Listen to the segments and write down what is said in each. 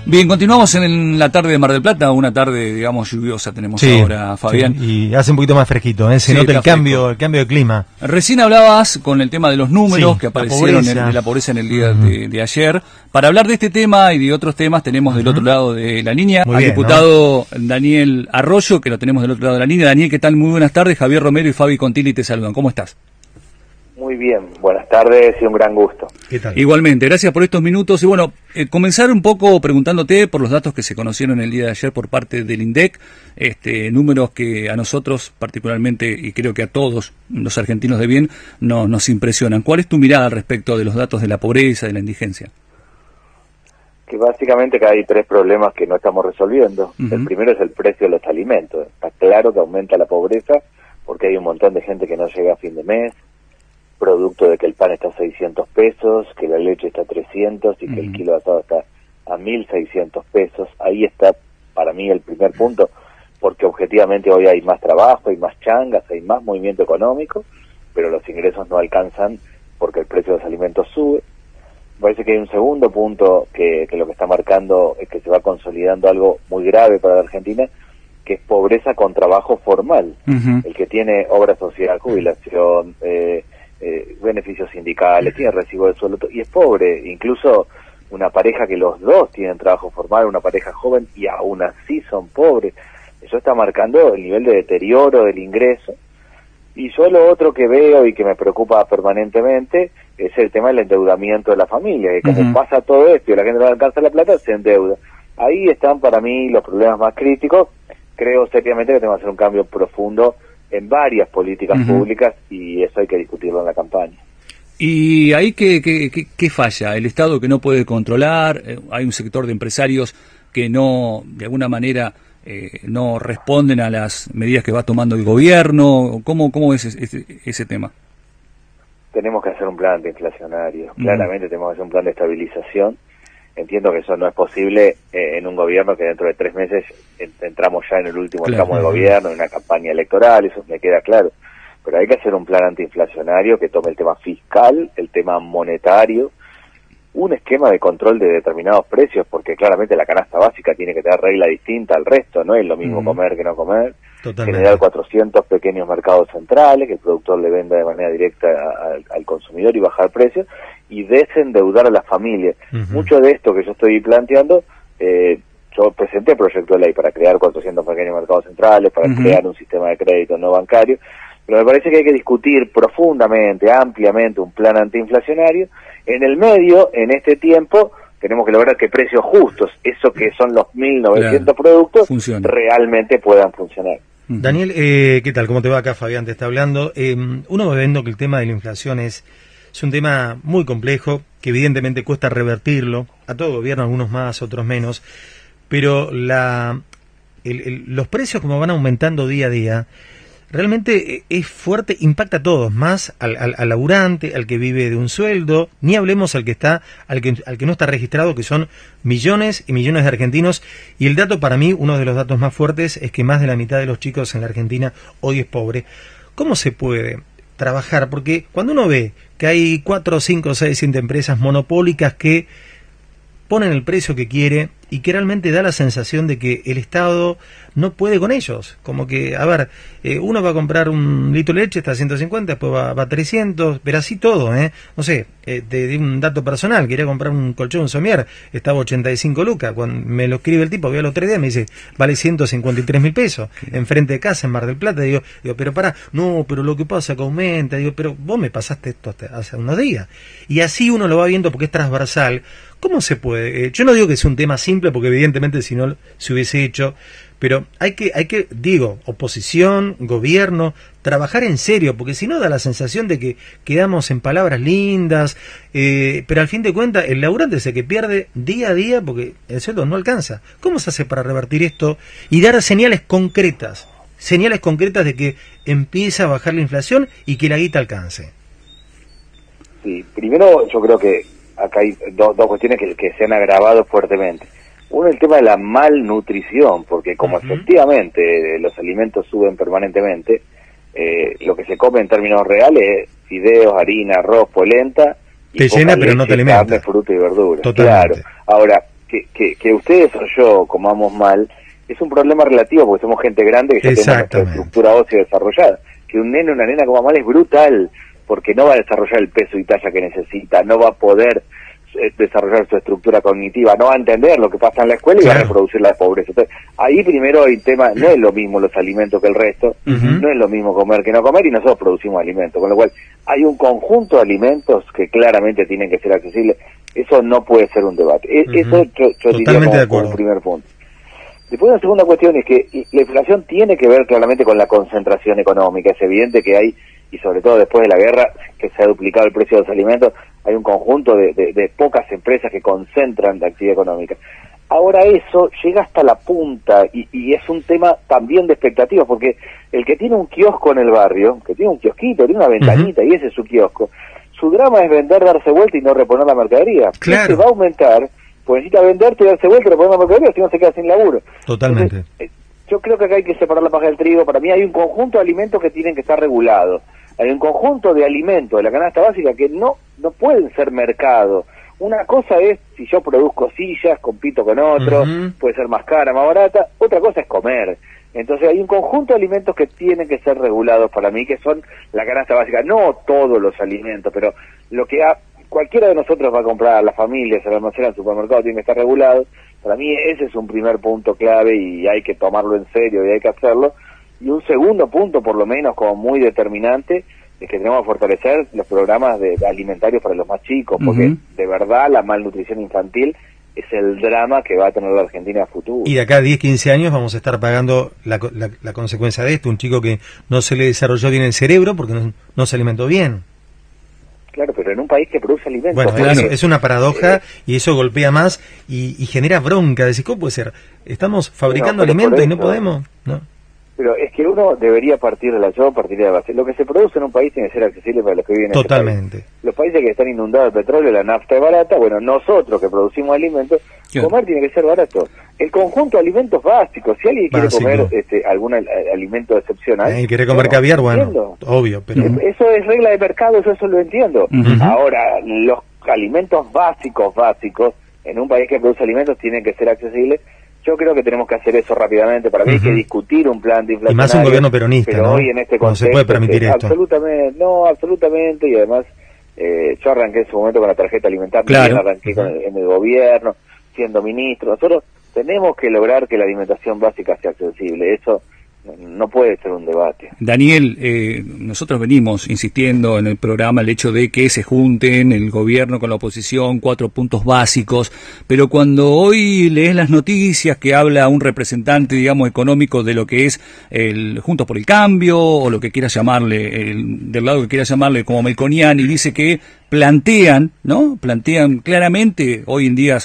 Bien, continuamos en la tarde de Mar del Plata, una tarde, digamos, lluviosa tenemos ahora, Fabián. Sí, y hace un poquito más fresquito, se nota el cambio de clima. Recién hablabas con el tema de los números que aparecieron de la pobreza en el día de ayer. Para hablar de este tema y de otros temas tenemos del otro lado de la línea al diputado Daniel Arroyo, que lo tenemos del otro lado de la línea. Daniel, ¿qué tal? Muy buenas tardes. Javier Romero y Fabi Contilli te saludan. ¿Cómo estás? Muy bien, buenas tardes y un gran gusto. ¿Qué tal? Igualmente, gracias por estos minutos. Y bueno, comenzar un poco preguntándote por los datos que se conocieron el día de ayer por parte del INDEC, números que a nosotros particularmente, y creo que a todos los argentinos de bien, nos impresionan. ¿Cuál es tu mirada al respecto de los datos de la pobreza, de la indigencia? Que básicamente que hay tres problemas que no estamos resolviendo. El primero es el precio de los alimentos. Está claro que aumenta la pobreza porque hay un montón de gente que no llega a fin de mes, producto de que el pan está a 600 pesos, que la leche está a 300 y que el kilo de asado está a 1.600 pesos. Ahí está para mí el primer punto, porque objetivamente hoy hay más trabajo, hay más changas, hay más movimiento económico, pero los ingresos no alcanzan porque el precio de los alimentos sube. Parece que hay un segundo punto que lo que está marcando es que se va consolidando algo muy grave para la Argentina, que es pobreza con trabajo formal. El que tiene obra social, jubilación, beneficios sindicales, tiene recibo de sueldo y es pobre. Incluso una pareja que los dos tienen trabajo formal, una pareja joven y aún así son pobres. Eso está marcando el nivel de deterioro del ingreso. Y yo lo otro que veo y que me preocupa permanentemente es el tema del endeudamiento de la familia, que como pasa todo esto y la gente no alcanza la plata, se endeuda. Ahí están para mí los problemas más críticos. Creo seriamente que tenemos que hacer un cambio profundo en varias políticas públicas y eso hay que discutirlo en la campaña. ¿Y ahí qué falla? ¿El Estado que no puede controlar? ¿Hay un sector de empresarios que no, de alguna manera, no responden a las medidas que va tomando el gobierno? ¿Cómo es ese tema? Tenemos que hacer un plan antiinflacionario. Claramente tenemos que hacer un plan de estabilización. Entiendo que eso no es posible en un gobierno que dentro de 3 meses entramos ya en el último tramo de gobierno, en una campaña electoral, eso me queda claro. Pero hay que hacer un plan antiinflacionario que tome el tema fiscal, el tema monetario, un esquema de control de determinados precios, porque claramente la canasta básica tiene que tener regla distinta al resto, no es lo mismo comer que no comer. Generar 400 pequeños mercados centrales, que el productor le venda de manera directa al consumidor y bajar precios, y desendeudar a las familias. Mucho de esto que yo estoy planteando, yo presenté proyecto de ley para crear 400 pequeños mercados centrales, para crear un sistema de crédito no bancario, pero me parece que hay que discutir profundamente, ampliamente, un plan antiinflacionario. En el medio, en este tiempo, tenemos que lograr que precios justos, eso que son los 1.900 productos, realmente puedan funcionar. Daniel, ¿qué tal? ¿Cómo te va? Acá Fabián te está hablando. Uno va viendo que el tema de la inflación es un tema muy complejo, que evidentemente cuesta revertirlo, a todo gobierno, algunos más, otros menos, pero los precios como van aumentando día a día, realmente es fuerte, impacta a todos, más al laburante, al que vive de un sueldo, ni hablemos al que no está registrado, que son millones y millones de argentinos, y el dato para mí, uno de los datos más fuertes, es que más de la mitad de los chicos en la Argentina hoy es pobre. ¿Cómo se puede trabajar? Porque cuando uno ve que hay 4, 5, 6, 7 empresas monopólicas que ponen el precio que quiere y que realmente da la sensación de que el Estado no puede con ellos, como que, a ver, uno va a comprar un litro de leche, está a 150, después va a 300, pero así todo, no sé, te di un dato personal, quería comprar un colchón somier, estaba 85 lucas, cuando me lo escribe el tipo, voy a los 3 días, me dice, vale 153.000 pesos, enfrente de casa, en Mar del Plata, digo, pero pará, no, pero lo que pasa es que aumenta, digo, pero vos me pasaste esto hace unos días, y así uno lo va viendo porque es transversal. ¿Cómo se puede? Yo no digo que sea un tema simple, porque evidentemente si no se hubiese hecho, pero hay que, digo, oposición, gobierno, trabajar en serio, porque si no da la sensación de que quedamos en palabras lindas, pero al fin de cuentas el laburante es el que pierde día a día porque el sueldo no alcanza. ¿Cómo se hace para revertir esto y dar señales concretas de que empieza a bajar la inflación y que la guita alcance? Sí, primero yo creo que acá hay dos cuestiones que se han agravado fuertemente. Uno, el tema de la malnutrición, porque como efectivamente los alimentos suben permanentemente, lo que se come en términos reales es fideos, harina, arroz, polenta, y te llena pero no te alimenta. Carne, fruta y verdura. Totalmente. Claro. Ahora, que ustedes o yo comamos mal es un problema relativo porque somos gente grande que ya tenemos nuestra estructura ósea desarrollada. Que un nene o una nena coma mal es brutal porque no va a desarrollar el peso y talla que necesita, no va a poder desarrollar su estructura cognitiva, no va a entender lo que pasa en la escuela y va a reproducir la pobreza. Entonces, ahí primero hay tema, no es lo mismo los alimentos que el resto, no es lo mismo comer que no comer, y nosotros producimos alimentos, con lo cual hay un conjunto de alimentos que claramente tienen que ser accesibles. Eso no puede ser un debate. Eso yo diría como un primer punto. Después la segunda cuestión es que la inflación tiene que ver claramente con la concentración económica. Es evidente que hay, y sobre todo después de la guerra, que se ha duplicado el precio de los alimentos, hay un conjunto de pocas empresas que concentran la actividad económica. Ahora eso llega hasta la punta y es un tema también de expectativas, porque el que tiene un kiosco en el barrio, que tiene un kiosquito, tiene una ventanita y ese es su kiosco, su drama es vender, darse vuelta y no reponer la mercadería. Claro. Este va a aumentar, pues necesita venderte y darse vuelta y reponer la mercadería, si no se queda sin laburo. Totalmente. Entonces, yo creo que acá hay que separar la paja del trigo. Para mí hay un conjunto de alimentos que tienen que estar regulados. Hay un conjunto de alimentos de la canasta básica que no pueden ser mercado. Una cosa es si yo produzco sillas, compito con otro, puede ser más cara, más barata. Otra cosa es comer. Entonces hay un conjunto de alimentos que tienen que ser regulados para mí, que son la canasta básica. No todos los alimentos, pero lo que cualquiera de nosotros va a comprar, las familias, el almacén, el supermercado, tienen que estar regulados. Para mí ese es un primer punto clave y hay que tomarlo en serio y hay que hacerlo. Y un segundo punto, por lo menos, como muy determinante, es que tenemos que fortalecer los programas alimentarios para los más chicos, porque de verdad la malnutrición infantil es el drama que va a tener la Argentina a futuro. Y de acá a 10, 15 años vamos a estar pagando la consecuencia de esto, un chico que no se le desarrolló bien el cerebro porque no se alimentó bien. Claro, pero en un país que produce alimentos. Bueno, claro, es una paradoja y eso golpea más y genera bronca. Decir, ¿cómo puede ser? Estamos fabricando alimentos y no podemos, ¿no? Pero es que uno debería partir de yo partiría de base. Lo que se produce en un país tiene que ser accesible para los que viven en Totalmente. Este país. Los países que están inundados de petróleo, la nafta es barata. Bueno, nosotros que producimos alimentos, comer tiene que ser barato. El conjunto de alimentos básicos. Si alguien quiere comer algún alimento excepcional, quiere comer caviar, bueno, obvio, pero eso es regla de mercado, eso lo entiendo. Ahora, los alimentos básicos en un país que produce alimentos tienen que ser accesibles. Yo creo que tenemos que hacer eso rápidamente. Para mí hay que discutir un plan de inflación. Y más un gobierno peronista, pero ¿no? hoy en este contexto, no se puede permitir esto. Absolutamente, y además yo arranqué en su momento con la tarjeta alimentaria, arranqué en el gobierno, siendo ministro. Nosotros tenemos que lograr que la alimentación básica sea accesible. Eso no puede ser un debate. Daniel, nosotros venimos insistiendo en el programa el hecho de que se junten el gobierno con la oposición, 4 puntos básicos, pero cuando hoy lees las noticias que habla un representante, digamos, económico de lo que es el Juntos por el Cambio, o lo que quiera llamarle, del lado que quiera llamarle como Melconian, y dice que plantean claramente, hoy en día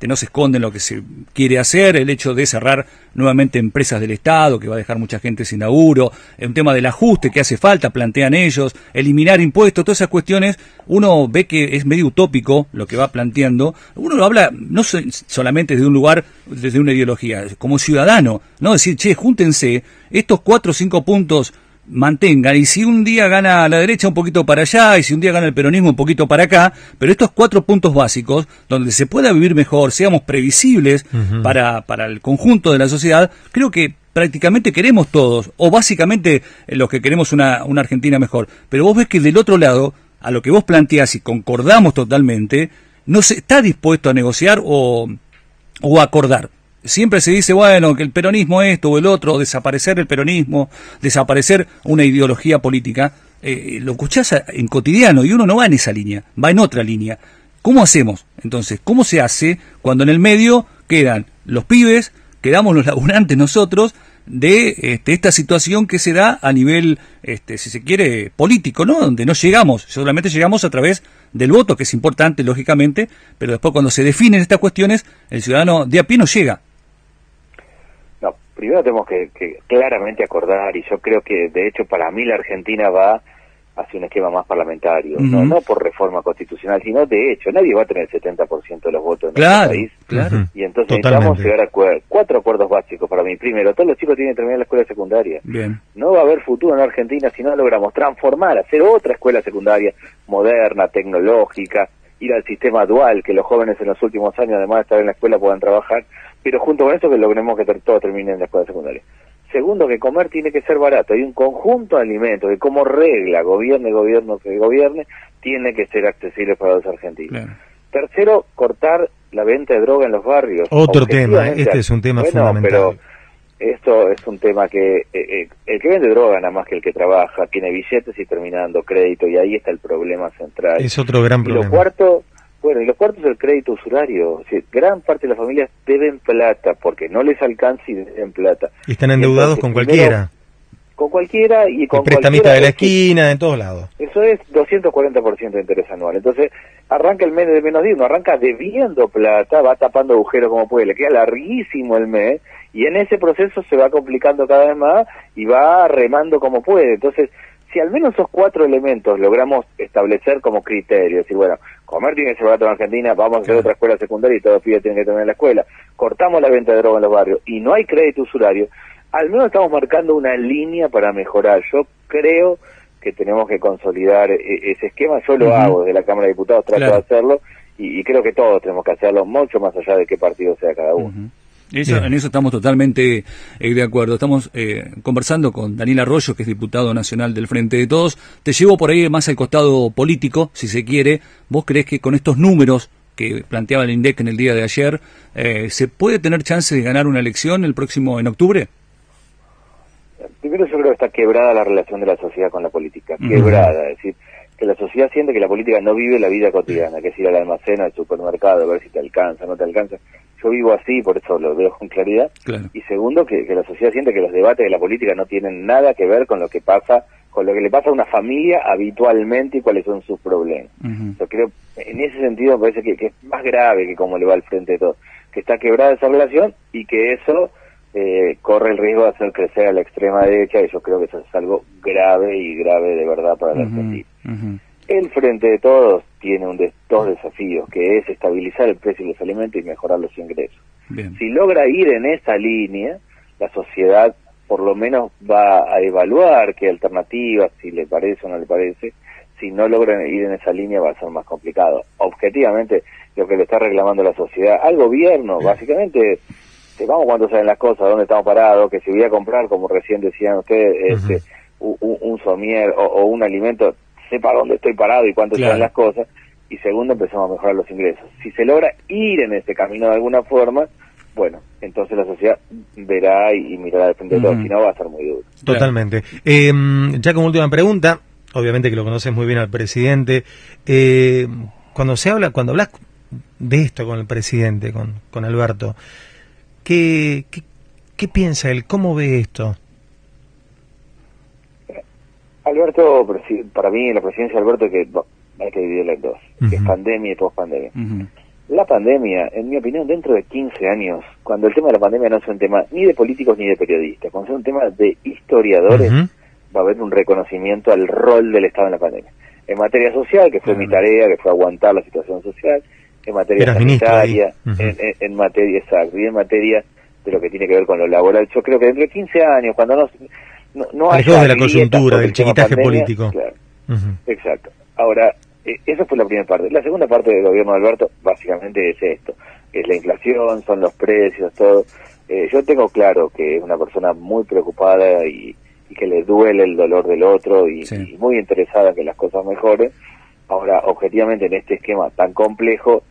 no se esconden lo que se quiere hacer, el hecho de cerrar nuevamente empresas del Estado, que va a dejar mucha gente sin laburo, un tema del ajuste que hace falta, plantean ellos, eliminar impuestos, todas esas cuestiones, uno ve que es medio utópico lo que va planteando, uno lo habla no solamente desde un lugar, desde una ideología, como ciudadano, no decir, che, júntense, estos 4 o 5 puntos mantengan, y si un día gana la derecha un poquito para allá, y si un día gana el peronismo un poquito para acá, pero estos 4 puntos básicos, donde se pueda vivir mejor, seamos previsibles para el conjunto de la sociedad, creo que prácticamente queremos todos, o básicamente los que queremos una Argentina mejor, pero vos ves que del otro lado, a lo que vos planteás y concordamos totalmente, no se está dispuesto a negociar o a acordar. Siempre se dice, bueno, que el peronismo esto o el otro, desaparecer el peronismo, desaparecer una ideología política, lo escuchás en cotidiano y uno no va en esa línea, va en otra línea. ¿Cómo hacemos? Entonces, ¿cómo se hace cuando en el medio quedan los pibes, quedamos los laburantes nosotros, de esta situación que se da a nivel, si se quiere, político, ¿no? Donde no llegamos, solamente llegamos a través del voto, que es importante, lógicamente, pero después cuando se definen estas cuestiones, el ciudadano de a pie no llega. No, primero tenemos que claramente acordar, y yo creo que, de hecho, para mí la Argentina va hacia un esquema más parlamentario, no por reforma constitucional, sino de hecho, nadie va a tener el 70% de los votos en nuestro país, y entonces necesitamos llegar a 4 acuerdos básicos para mí. Primero, todos los chicos tienen que terminar la escuela secundaria. Bien. No va a haber futuro en Argentina si no logramos transformar, hacer otra escuela secundaria moderna, tecnológica, ir al sistema dual, que los jóvenes en los últimos años, además de estar en la escuela, puedan trabajar, pero junto con eso que logremos que todos terminen en la escuela secundaria. Segundo, que comer tiene que ser barato. Hay un conjunto de alimentos que como regla, gobierno que gobierne, tiene que ser accesible para los argentinos. Claro. Tercero, cortar la venta de droga en los barrios. Otro tema, este es un tema fundamental. Pero esto es un tema que el que vende droga, nada más que el que trabaja, tiene billetes y termina dando crédito, y ahí está el problema central. Es otro gran problema. Y lo cuarto es el crédito usurario. O sea, gran parte de las familias deben plata porque no les alcanza y deben plata. Y están endeudados con cualquiera. Con cualquiera y con el prestamista de la esquina, en todos lados. Eso es 240% de interés anual. Entonces, arranca el mes de menos 10, uno arranca debiendo plata, va tapando agujeros como puede, le queda larguísimo el mes, y en ese proceso se va complicando cada vez más y va remando como puede. Entonces, si al menos esos 4 elementos logramos establecer como criterio, decir, bueno, comer tiene que ser barato en Argentina, vamos a hacer otra escuela secundaria y todos los pibes tienen que terminar la escuela, cortamos la venta de droga en los barrios y no hay crédito usurario, al menos estamos marcando una línea para mejorar. Yo creo que tenemos que consolidar ese esquema. Yo lo hago desde la Cámara de Diputados, trato de hacerlo, y creo que todos tenemos que hacerlo, mucho más allá de qué partido sea cada uno. En eso estamos totalmente de acuerdo. Estamos conversando con Daniel Arroyo, que es diputado nacional del Frente de Todos. Te llevo por ahí más al costado político, si se quiere. ¿Vos creés que con estos números que planteaba el INDEC en el día de ayer, se puede tener chance de ganar una elección el próximo en octubre? Primero, yo creo que está quebrada la relación de la sociedad con la política, quebrada, es decir, que la sociedad siente que la política no vive la vida cotidiana, que es ir al almacén, al supermercado, a ver si te alcanza, no te alcanza. Yo vivo así, por eso lo veo con claridad. Claro. Y segundo, que la sociedad siente que los debates de la política no tienen nada que ver con lo que pasa, con lo que le pasa a una familia habitualmente y cuáles son sus problemas. Yo creo, en ese sentido, me parece que es más grave que como le va al Frente de Todos, que está quebrada esa relación y que eso corre el riesgo de hacer crecer a la extrema derecha, y yo creo que eso es algo grave y grave de verdad para la Argentina. El Frente de Todos tiene dos desafíos, que es estabilizar el precio de los alimentos y mejorar los ingresos. Bien. Si logra ir en esa línea, la sociedad por lo menos va a evaluar qué alternativas, si le parece o no le parece. Si no logran ir en esa línea va a ser más complicado. Objetivamente, lo que le está reclamando la sociedad al gobierno, básicamente, vamos cuando salen las cosas, dónde estamos parados, que si voy a comprar, como recién decían ustedes, un somier o un alimento, sepa dónde estoy parado y cuánto salen las cosas. Y segundo, empezamos a mejorar los ingresos. Si se logra ir en ese camino de alguna forma, bueno, entonces la sociedad verá y mirará de frente de todo, si no va a ser muy duro. Totalmente. Ya como última pregunta, obviamente que lo conoces muy bien al presidente, cuando hablas de esto con el presidente, con Alberto, ¿qué piensa él? ¿Cómo ve esto? Alberto, para mí la presidencia de Alberto hay que dividirla en dos, que es pandemia y post-pandemia. La pandemia, en mi opinión, dentro de 15 años, cuando el tema de la pandemia no sea un tema ni de políticos ni de periodistas, cuando sea un tema de historiadores, va a haber un reconocimiento al rol del Estado en la pandemia. En materia social, que fue mi tarea, que fue aguantar la situación social, en materia sanitaria, en materia, exacto, y en materia de lo que tiene que ver con lo laboral. Yo creo que dentro de 15 años, cuando no haya de la coyuntura, del chiquitaje político. Claro, exacto. Ahora, esa fue la primera parte. La segunda parte del gobierno de Alberto, básicamente, es esto. Es la inflación, son los precios, todo. Yo tengo claro que es una persona muy preocupada y que le duele el dolor del otro y muy interesada en que las cosas mejoren. Ahora, objetivamente, en este esquema tan complejo,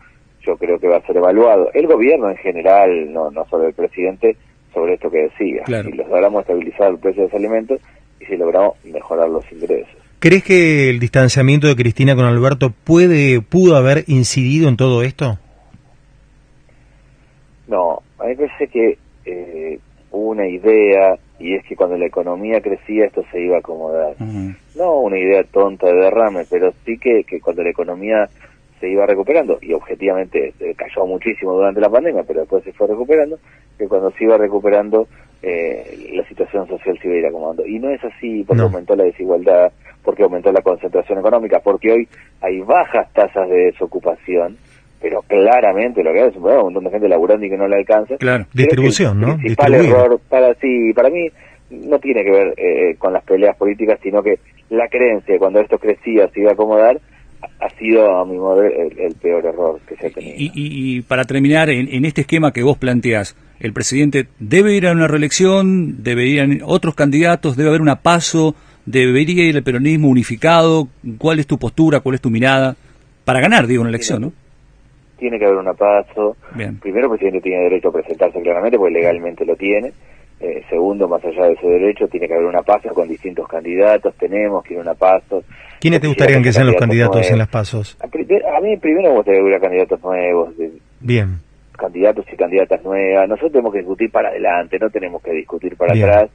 yo creo que va a ser evaluado. El gobierno en general, no solo el presidente, sobre esto que decía. Claro. Si logramos estabilizar el precio de los alimentos y si logramos mejorar los ingresos. ¿Crees que el distanciamiento de Cristina con Alberto pudo haber incidido en todo esto? No, a mí me parece que hubo una idea, y es que cuando la economía crecía esto se iba a acomodar. No una idea tonta de derrame, pero sí que cuando la economía se iba recuperando, y objetivamente cayó muchísimo durante la pandemia, pero después se fue recuperando, que cuando se iba recuperando la situación social se iba a ir acomodando. Y no es así porque aumentó la desigualdad, porque aumentó la concentración económica, porque hoy hay bajas tasas de desocupación, pero claramente lo que hay es un montón de gente laburando y que no le alcanza. Claro, distribución, ¿no? El principal error para mí no tiene que ver con las peleas políticas, sino que la creencia de cuando esto crecía se iba a acomodar ha sido, a mi modo, el peor error que se ha tenido. Y para terminar, en este esquema que vos planteás, ¿el presidente debe ir a una reelección? ¿Deberían otros candidatos? ¿Debe haber una PASO? ¿Debería ir el peronismo unificado? ¿Cuál es tu postura? ¿Cuál es tu mirada? Para ganar, digo, una elección, ¿no? Tiene que haber una PASO. Bien. Primero, el presidente tiene derecho a presentarse claramente, porque legalmente lo tiene. Segundo, más allá de ese derecho, tiene que haber una PASO con distintos candidatos. Tenemos que ir a una PASO. ¿Quiénes te gustarían que sean los candidatos nuevos en las PASOs? A mí primero me gustaría que hubiera candidatos nuevos. Bien. Candidatos y candidatas nuevas. Nosotros tenemos que discutir para adelante, no tenemos que discutir para Bien. atrás.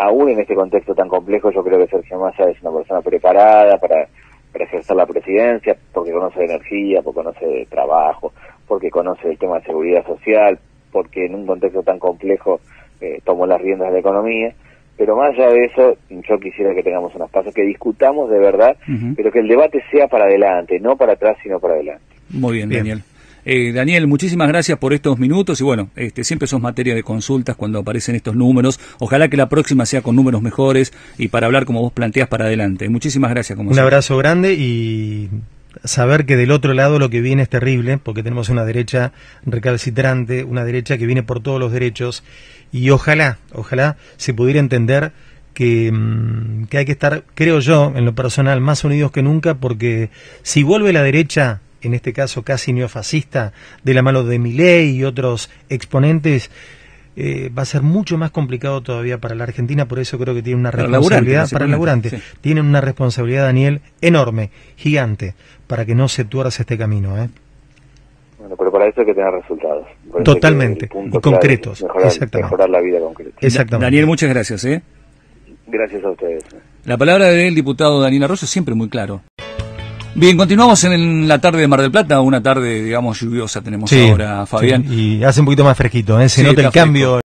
Aún en este contexto tan complejo, yo creo que Sergio Massa es una persona preparada para ejercer la presidencia, porque conoce de energía, porque conoce de trabajo, porque conoce el tema de seguridad social, porque en un contexto tan complejo tomó las riendas de la economía. Pero más allá de eso, yo quisiera que tengamos unas pasos, que discutamos de verdad, pero que el debate sea para adelante, no para atrás, sino para adelante. Muy bien, Daniel. Daniel, muchísimas gracias por estos minutos y bueno, siempre sos materia de consultas cuando aparecen estos números. Ojalá que la próxima sea con números mejores y para hablar como vos planteás para adelante. Muchísimas gracias. Un abrazo grande y saber que del otro lado lo que viene es terrible, porque tenemos una derecha recalcitrante, una derecha que viene por todos los derechos y ojalá se pudiera entender que hay que estar, creo yo, en lo personal, más unidos que nunca, porque si vuelve la derecha, en este caso casi neofascista, de la mano de Milei y otros exponentes, va a ser mucho más complicado todavía para la Argentina. Por eso creo que tiene una responsabilidad para el laburante. Sí. Tienen una responsabilidad, Daniel, enorme, gigante, para que no se tuerza este camino. Bueno, pero para eso hay que tener resultados. Totalmente, y concretos. Mejorar la vida concreta. Exactamente. Daniel, muchas gracias. Gracias a ustedes. La palabra del diputado Daniel Arroyo siempre muy claro. Bien, continuamos en la tarde de Mar del Plata, una tarde, digamos, lluviosa tenemos ahora, Fabián. Sí, y hace un poquito más fresquito, se nota el cambio.